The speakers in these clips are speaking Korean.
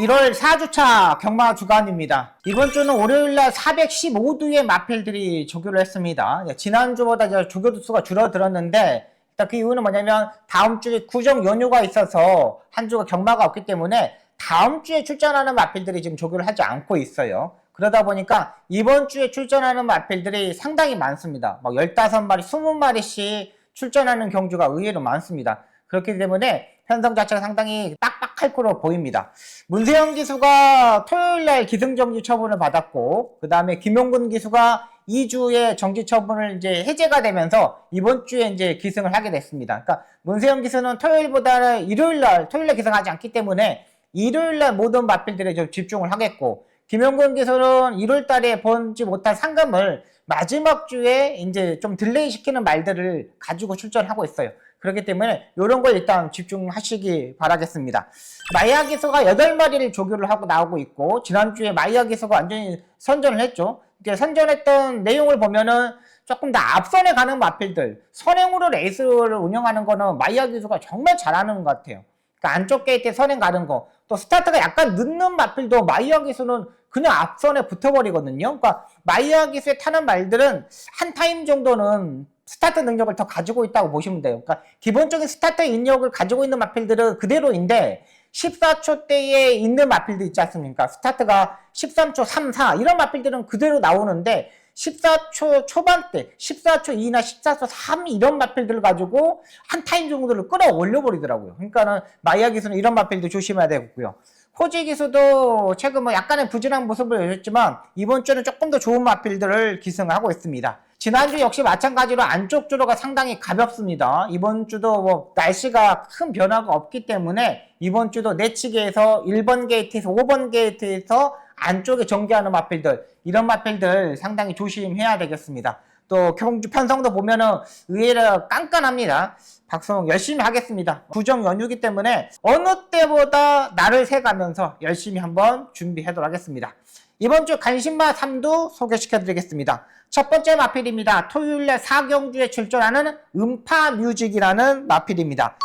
1월 4주차 경마 주간입니다. 이번 주는 월요일날 415두의 마필들이 조교를 했습니다. 지난주보다 조교 수가 줄어들었는데 일단 그 이유는 뭐냐면 다음 주에 구정 연휴가 있어서 한 주가 경마가 없기 때문에 다음 주에 출전하는 마필들이 지금 조교를 하지 않고 있어요. 그러다 보니까 이번 주에 출전하는 마필들이 상당히 많습니다. 막 15마리, 20마리씩 출전하는 경주가 의외로 많습니다. 그렇기 때문에 편성 자체가 상당히 빡빡할 거로 보입니다. 문세영 기수가 토요일날 기승정지 처분을 받았고, 그 다음에 김용근 기수가 2주의 정지 처분을 이제 해제가 되면서 이번 주에 이제 기승을 하게 됐습니다. 그러니까 문세영 기수는 토요일보다는 토요일날 기승하지 않기 때문에 일요일날 모든 마필들에 좀 집중을 하겠고, 김용근 기수는 1월달에 본지 못한 상금을 마지막 주에 이제 좀 딜레이 시키는 말들을 가지고 출전하고 있어요. 그렇기 때문에 이런 걸 일단 집중하시기 바라겠습니다. 마이야 기수가 8마리를 조교를 하고 나오고 있고, 지난주에 마이야 기수가 완전히 선전을 했죠. 선전했던 내용을 보면은 조금 더 앞선에 가는 마필들, 선행으로 레이스를 운영하는 거는 마이야 기수가 정말 잘하는 것 같아요. 그러니까 안쪽 게이트에 선행 가는 거, 또 스타트가 약간 늦는 마필도 마이야 기수는 그냥 앞선에 붙어버리거든요. 그러니까 마이야 기수에 타는 말들은 한 타임 정도는 스타트 능력을 더 가지고 있다고 보시면 돼요. 그러니까 기본적인 스타트 인력을 가지고 있는 마필들은 그대로인데 14초대에 있는 마필들 있지 않습니까? 스타트가 13초 3, 4 이런 마필들은 그대로 나오는데 14초 초반대, 14초 2나 14초 3 이런 마필들을 가지고 한 타임 정도를 끌어올려 버리더라고요. 그러니까는 마이야 기수는 이런 마필도 조심해야 되고요. 호지 기수도 최근 약간의 부진한 모습을 보였지만 이번 주는 조금 더 좋은 마필들을 기승하고 있습니다. 지난주 역시 마찬가지로 안쪽 주로가 상당히 가볍습니다. 이번 주도 날씨가 큰 변화가 없기 때문에 이번 주도 내치기에서 1번 게이트에서 5번 게이트에서 안쪽에 전개하는 마필들, 이런 마필들 상당히 조심해야 되겠습니다. 또 경주 편성도 보면은 의외로 깐깐합니다. 박성웅 열심히 하겠습니다. 구정 연휴이기 때문에 어느 때보다 날을 새가면서 열심히 한번 준비하도록 하겠습니다. 이번 주 간신마 3두 소개시켜 드리겠습니다. 첫 번째 마필입니다. 토요일날 4경주에 출전하는 음파뮤직이라는 마필입니다.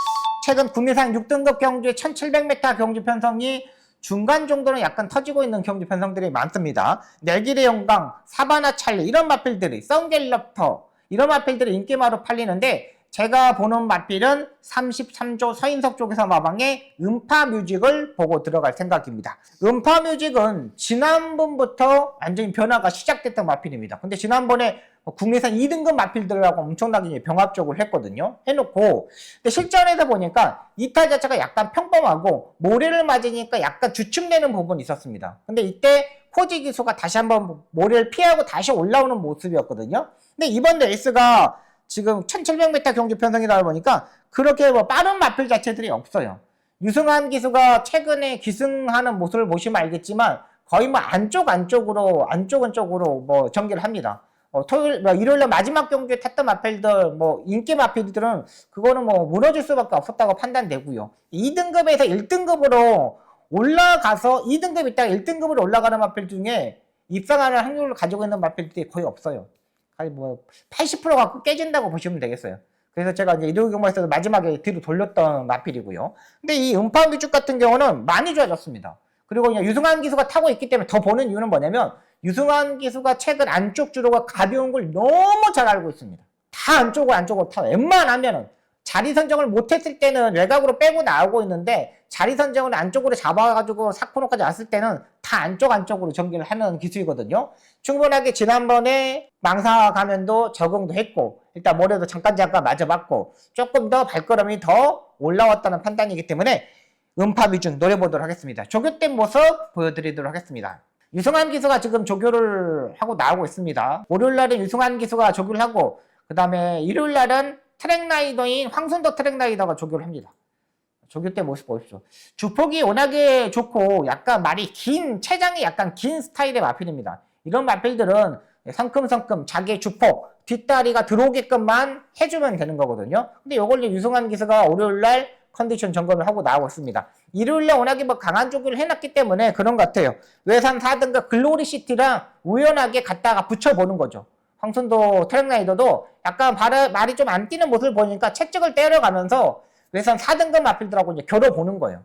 최근 국내상 6등급 경주의 1700m 경주 편성이 중간 정도는 약간 터지고 있는 경주 편성들이 많습니다. 내길의 영광, 사바나 찰리 이런 마필들이, 썬갤럽터 이런 마필들이 인기마로 팔리는데 제가 보는 마필은 33조 서인석 쪽에서 마방의 음파뮤직을 보고 들어갈 생각입니다. 음파뮤직은 지난번부터 완전히 변화가 시작됐던 마필입니다. 근데 지난번에 국내산 2등급 마필들하고 엄청나게 병합적으로 했거든요. 해놓고 근데 실전에서 보니까 이탈 자체가 약간 평범하고 모래를 맞으니까 약간 주춤되는 부분이 있었습니다. 근데 이때 호지 기수가 다시 한번 모래를 피하고 다시 올라오는 모습이었거든요. 근데 이번 레이스가 지금 1700m 경주 편성이다 보니까 그렇게 빠른 마필 자체들이 없어요. 유승환 기수가 최근에 기승하는 모습을 보시면 알겠지만 거의 안쪽으로 전개를 합니다. 토요일, 일요일날 마지막 경주에 탔던 마필들, 인기 마필들은 그거는 무너질 수밖에 없었다고 판단되고요. 2등급에서 1등급으로 올라가서 2등급 있다가 1등급으로 올라가는 마필 중에 입상하는 확률을 가지고 있는 마필들이 거의 없어요. 80%가 깨진다고 보시면 되겠어요. 그래서 제가 이제 일요일 경마에서도 마지막에 뒤로 돌렸던 마필이고요. 근데 이 음파뮤직 같은 경우는 많이 좋아졌습니다. 그리고 그냥 유승환 기수가 타고 있기 때문에 더 보는 이유는 뭐냐면 유승환 기수가 최근 안쪽 주로가 가벼운 걸 너무 잘 알고 있습니다. 다 안쪽으로 타. 웬만하면은 자리 선정을 못했을 때는 외곽으로 빼고 나오고 있는데 자리 선정을 안쪽으로 잡아가지고 4코너까지 왔을 때는 다 안쪽으로 전개를 하는 기술이거든요. 충분하게 지난번에 망사 가면도 적응도 했고 일단 모래도 잠깐 맞아봤고 조금 더 발걸음이 더 올라왔다는 판단이기 때문에 음파뮤직 노려보도록 하겠습니다. 조교된 모습 보여드리도록 하겠습니다. 유승환 기수가 지금 조교를 하고 나오고 있습니다. 월요일날은 유승환 기수가 조교를 하고 그 다음에 일요일날은 트랙라이더인 황순덕 트랙라이더가 조교를 합니다. 조교 때 모습 보십시오. 주폭이 워낙에 좋고 약간 체장이 약간 긴 스타일의 마필입니다. 이런 마필들은 성큼성큼 자기의 주폭, 뒷다리가 들어오게끔만 해주면 되는 거거든요. 근데 이걸 유승환 기수가 월요일날 컨디션 점검을 하고 나오고 있습니다. 일요일날 워낙에 강한 조교를 해놨기 때문에 그런 것 같아요. 외산 4등급 글로리시티랑 우연하게 갖다가 붙여보는 거죠. 황순도 트랙라이더도 약간 말이 좀 안 뛰는 모습을 보니까 채찍을 때려가면서 외선 4등급 마필들하고 이제 겨뤄보는 거예요.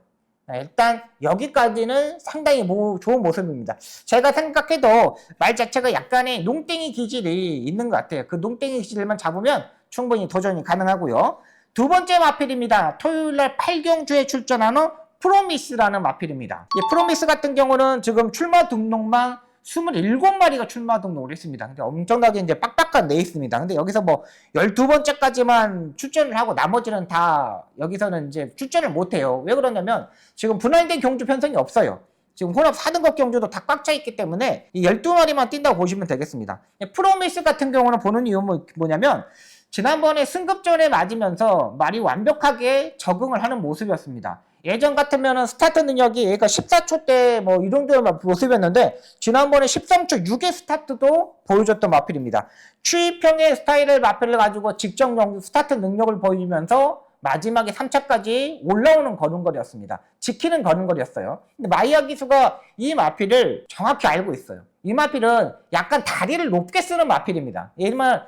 일단 여기까지는 상당히 좋은 모습입니다. 제가 생각해도 말 자체가 약간의 농땡이 기질이 있는 것 같아요. 그 농땡이 기질만 잡으면 충분히 도전이 가능하고요. 두 번째 마필입니다. 토요일날 8경주에 출전하는 프로미스라는 마필입니다. 이 프로미스 같은 경우는 지금 출마 등록만 27마리가 출마 등록을 했습니다. 근데 엄청나게 이제 빡빡한 레이스입니다. 근데 여기서 뭐 12번째까지만 출전을 하고 나머지는 다 여기서는 이제 출전을 못해요. 왜 그러냐면 지금 분할된 경주 편성이 없어요. 지금 혼합 4등급 경주도 다 꽉 차 있기 때문에 이 12마리만 뛴다고 보시면 되겠습니다. 프로미스 같은 경우는 보는 이유는 뭐냐면 지난번에 승급전에 맞으면서 말이 완벽하게 적응을 하는 모습이었습니다. 예전 같으면 스타트 능력이 얘가 14초 때 뭐 이 정도의 모습이었는데 지난번에 13초 6의 스타트도 보여줬던 마필입니다. 추입형의 스타일의 마필을 가지고 직접 스타트 능력을 보이면서 마지막에 3차까지 올라오는 걸음걸이였습니다. 지키는 걸음걸이였어요. 근데 마이야 기수가 이 마필을 정확히 알고 있어요. 이 마필은 약간 다리를 높게 쓰는 마필입니다. 예를 들면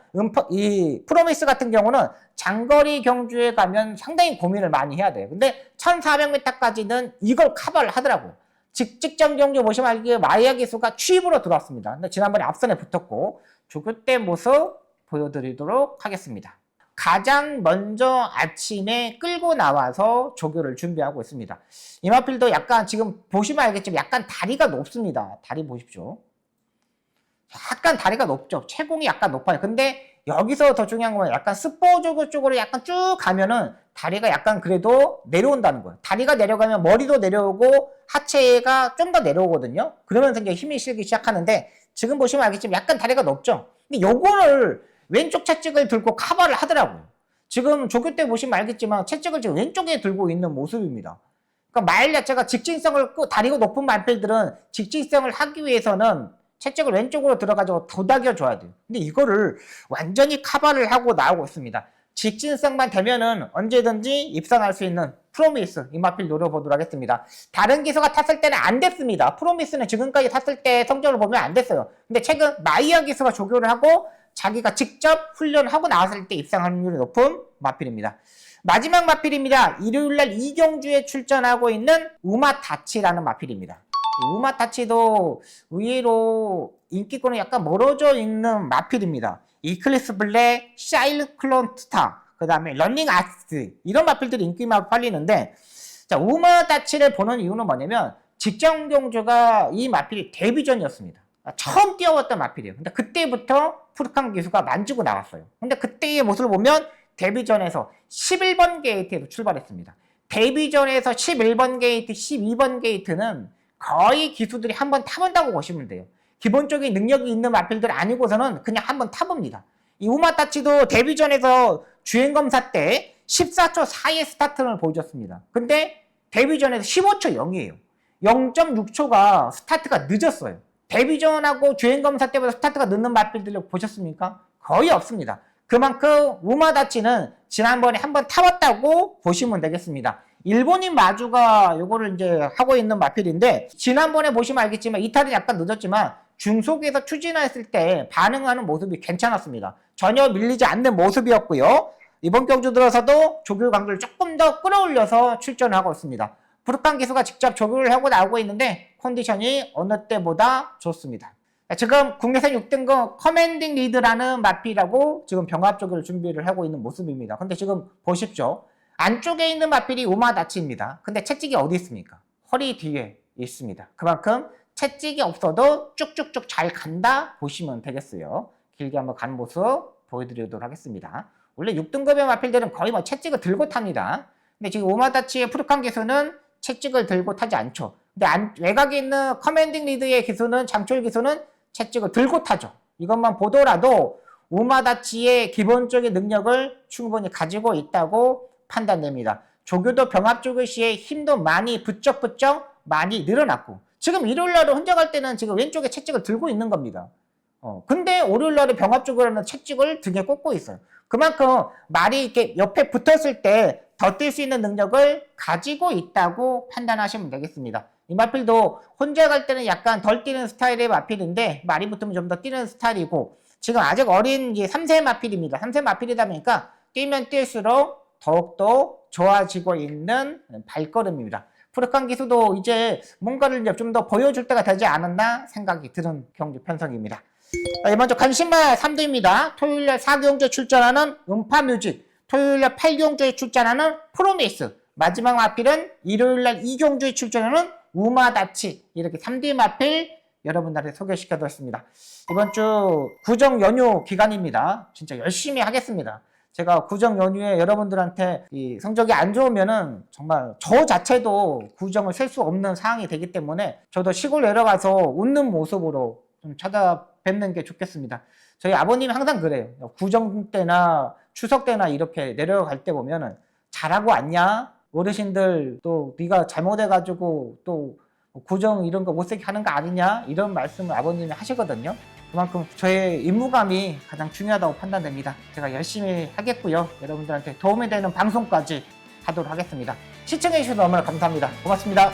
이 프로미스 같은 경우는 장거리 경주에 가면 상당히 고민을 많이 해야 돼요. 근데 1400m까지는 이걸 커버를 하더라고요. 직전 경주 보시면 알기에 마이야 기수가 취입으로 들어왔습니다. 근데 지난번에 앞선에 붙었고 그때 모습 보여드리도록 하겠습니다. 가장 먼저 아침에 끌고 나와서 조교를 준비하고 있습니다. 이 마필도 약간 지금 보시면 알겠지만 약간 다리가 높습니다. 다리 보십시오. 약간 다리가 높죠. 체공이 약간 높아요. 근데 여기서 더 중요한 건 약간 스포조교 쪽으로 약간 쭉 가면은 다리가 약간 그래도 내려온다는 거예요. 다리가 내려가면 머리도 내려오고 하체가 좀 더 내려오거든요. 그러면서 이제 힘이 실기 시작하는데 지금 보시면 알겠지만 약간 다리가 높죠. 근데 요거를 왼쪽 채찍을 들고 커버를 하더라고요. 지금 조교 때 보시면 알겠지만 채찍을 지금 왼쪽에 들고 있는 모습입니다. 그러니까 말 자체가 직진성을 다리가 높은 말필들은 직진성을 하기 위해서는 채찍을 왼쪽으로 들어가지고 도닥여줘야 돼요. 근데 이거를 완전히 커버를 하고 나오고 있습니다. 직진성만 되면은 언제든지 입상할 수 있는 프로미스 이 마필 노려보도록 하겠습니다. 다른 기수가 탔을 때는 안 됐습니다. 프로미스는 지금까지 탔을 때 성적을 보면 안 됐어요. 근데 최근 마이야 기수가 조교를 하고 자기가 직접 훈련하고 나왔을 때 입상 확률이 높은 마필입니다. 마지막 마필입니다. 일요일날 이경주에 출전하고 있는 우마타치라는 마필입니다. 우마타치도 의외로 인기권은 약간 멀어져 있는 마필입니다. 이클리스 블랙, 샤일클론 스타, 그 다음에 런닝 아스 이런 마필들이 인기만 팔리는데 자, 우마타치를 보는 이유는 뭐냐면 직전 경주가 이 마필이 데뷔전이었습니다. 처음 뛰어왔던 마필이에요. 근데 그때부터 푸르칸 기수가 만지고 나왔어요. 근데 그때의 모습을 보면 데뷔전에서 11번 게이트에서 출발했습니다. 데뷔전에서 11번 게이트, 12번 게이트는 거의 기수들이 한번 타본다고 보시면 돼요. 기본적인 능력이 있는 마필들 아니고서는 그냥 한번 타봅니다. 이 우마타치도 데뷔전에서 주행검사 때 14초 4의 스타트를 보여줬습니다. 근데 데뷔전에서 15초 0이에요. 0.6초가 스타트가 늦었어요. 데뷔전하고 주행검사 때보다 스타트가 늦는 마필들 보셨습니까? 거의 없습니다. 그만큼 우마타치는 지난번에 한번 타봤다고 보시면 되겠습니다. 일본인 마주가 요거를 이제 하고 있는 마필인데 지난번에 보시면 알겠지만 이탈은 약간 늦었지만 중속에서 추진했을 때 반응하는 모습이 괜찮았습니다. 전혀 밀리지 않는 모습이었고요. 이번 경주 들어서도 조교 강도를 조금 더 끌어올려서 출전을 하고 있습니다. 푸르칸 기수가 직접 조교를 하고 나오고 있는데 컨디션이 어느 때보다 좋습니다. 지금 국내선 6등급 커맨딩 리드라는 마필하고 지금 병합 조교를 준비를 하고 있는 모습입니다. 근데 지금 보십시오. 안쪽에 있는 마필이 우마타치입니다. 근데 채찍이 어디 있습니까? 허리 뒤에 있습니다. 그만큼 채찍이 없어도 쭉쭉쭉 잘 간다 보시면 되겠어요. 길게 한번 가는 모습 보여드리도록 하겠습니다. 원래 6등급의 마필들은 거의 뭐 채찍을 들고 탑니다. 근데 지금 우마타치의 푸르칸 기수는 채찍을 들고 타지 않죠. 근데 외곽에 있는 커맨딩 리드의 기수는 장초일 기수는 채찍을 들고 타죠. 이것만 보더라도 우마타치의 기본적인 능력을 충분히 가지고 있다고 판단됩니다. 조교도 병합 조교 시에 힘도 많이 부쩍부쩍 많이 늘어났고 지금 일요일날을 혼자 갈 때는 지금 왼쪽에 채찍을 들고 있는 겁니다. 근데 월요일날에 병합 조교라는 채찍을 등에 꽂고 있어요. 그만큼 말이 이렇게 옆에 붙었을 때 더 뛸 수 있는 능력을 가지고 있다고 판단하시면 되겠습니다. 이 마필도 혼자 갈 때는 약간 덜 뛰는 스타일의 마필인데 말이 붙으면 좀 더 뛰는 스타일이고 지금 아직 어린 3세 마필입니다. 3세 마필이다 보니까 뛰면 뛸수록 더욱더 좋아지고 있는 발걸음입니다. 프로칸 기수도 이제 뭔가를 좀 더 보여줄 때가 되지 않았나 생각이 드는 경기 편성입니다. 먼저 간신마 3두입니다. 토요일날 4경주에 출전하는 음파뮤직, 토요일날 8경주에 출전하는 프로미스, 마지막 마필은 일요일날 2경주에 출전하는 우마다치, 이렇게 3대 마필 여러분들한테 소개시켜드렸습니다. 이번 주 구정 연휴 기간입니다. 진짜 열심히 하겠습니다. 제가 구정 연휴에 여러분들한테 이 성적이 안 좋으면은 정말 저 자체도 구정을 셀 수 없는 상황이 되기 때문에 저도 시골 내려가서 웃는 모습으로 좀 찾아뵙는 게 좋겠습니다. 저희 아버님이 항상 그래요. 구정 때나 추석 때나 이렇게 내려갈 때 보면은 잘하고 왔냐? 어르신들 또 네가 잘못해가지고 또 구정 이런 거 못쓰게 하는 거 아니냐? 이런 말씀을 아버님이 하시거든요. 그만큼 저의 임무감이 가장 중요하다고 판단됩니다. 제가 열심히 하겠고요. 여러분들한테 도움이 되는 방송까지 하도록 하겠습니다. 시청해주셔서 너무나 감사합니다. 고맙습니다.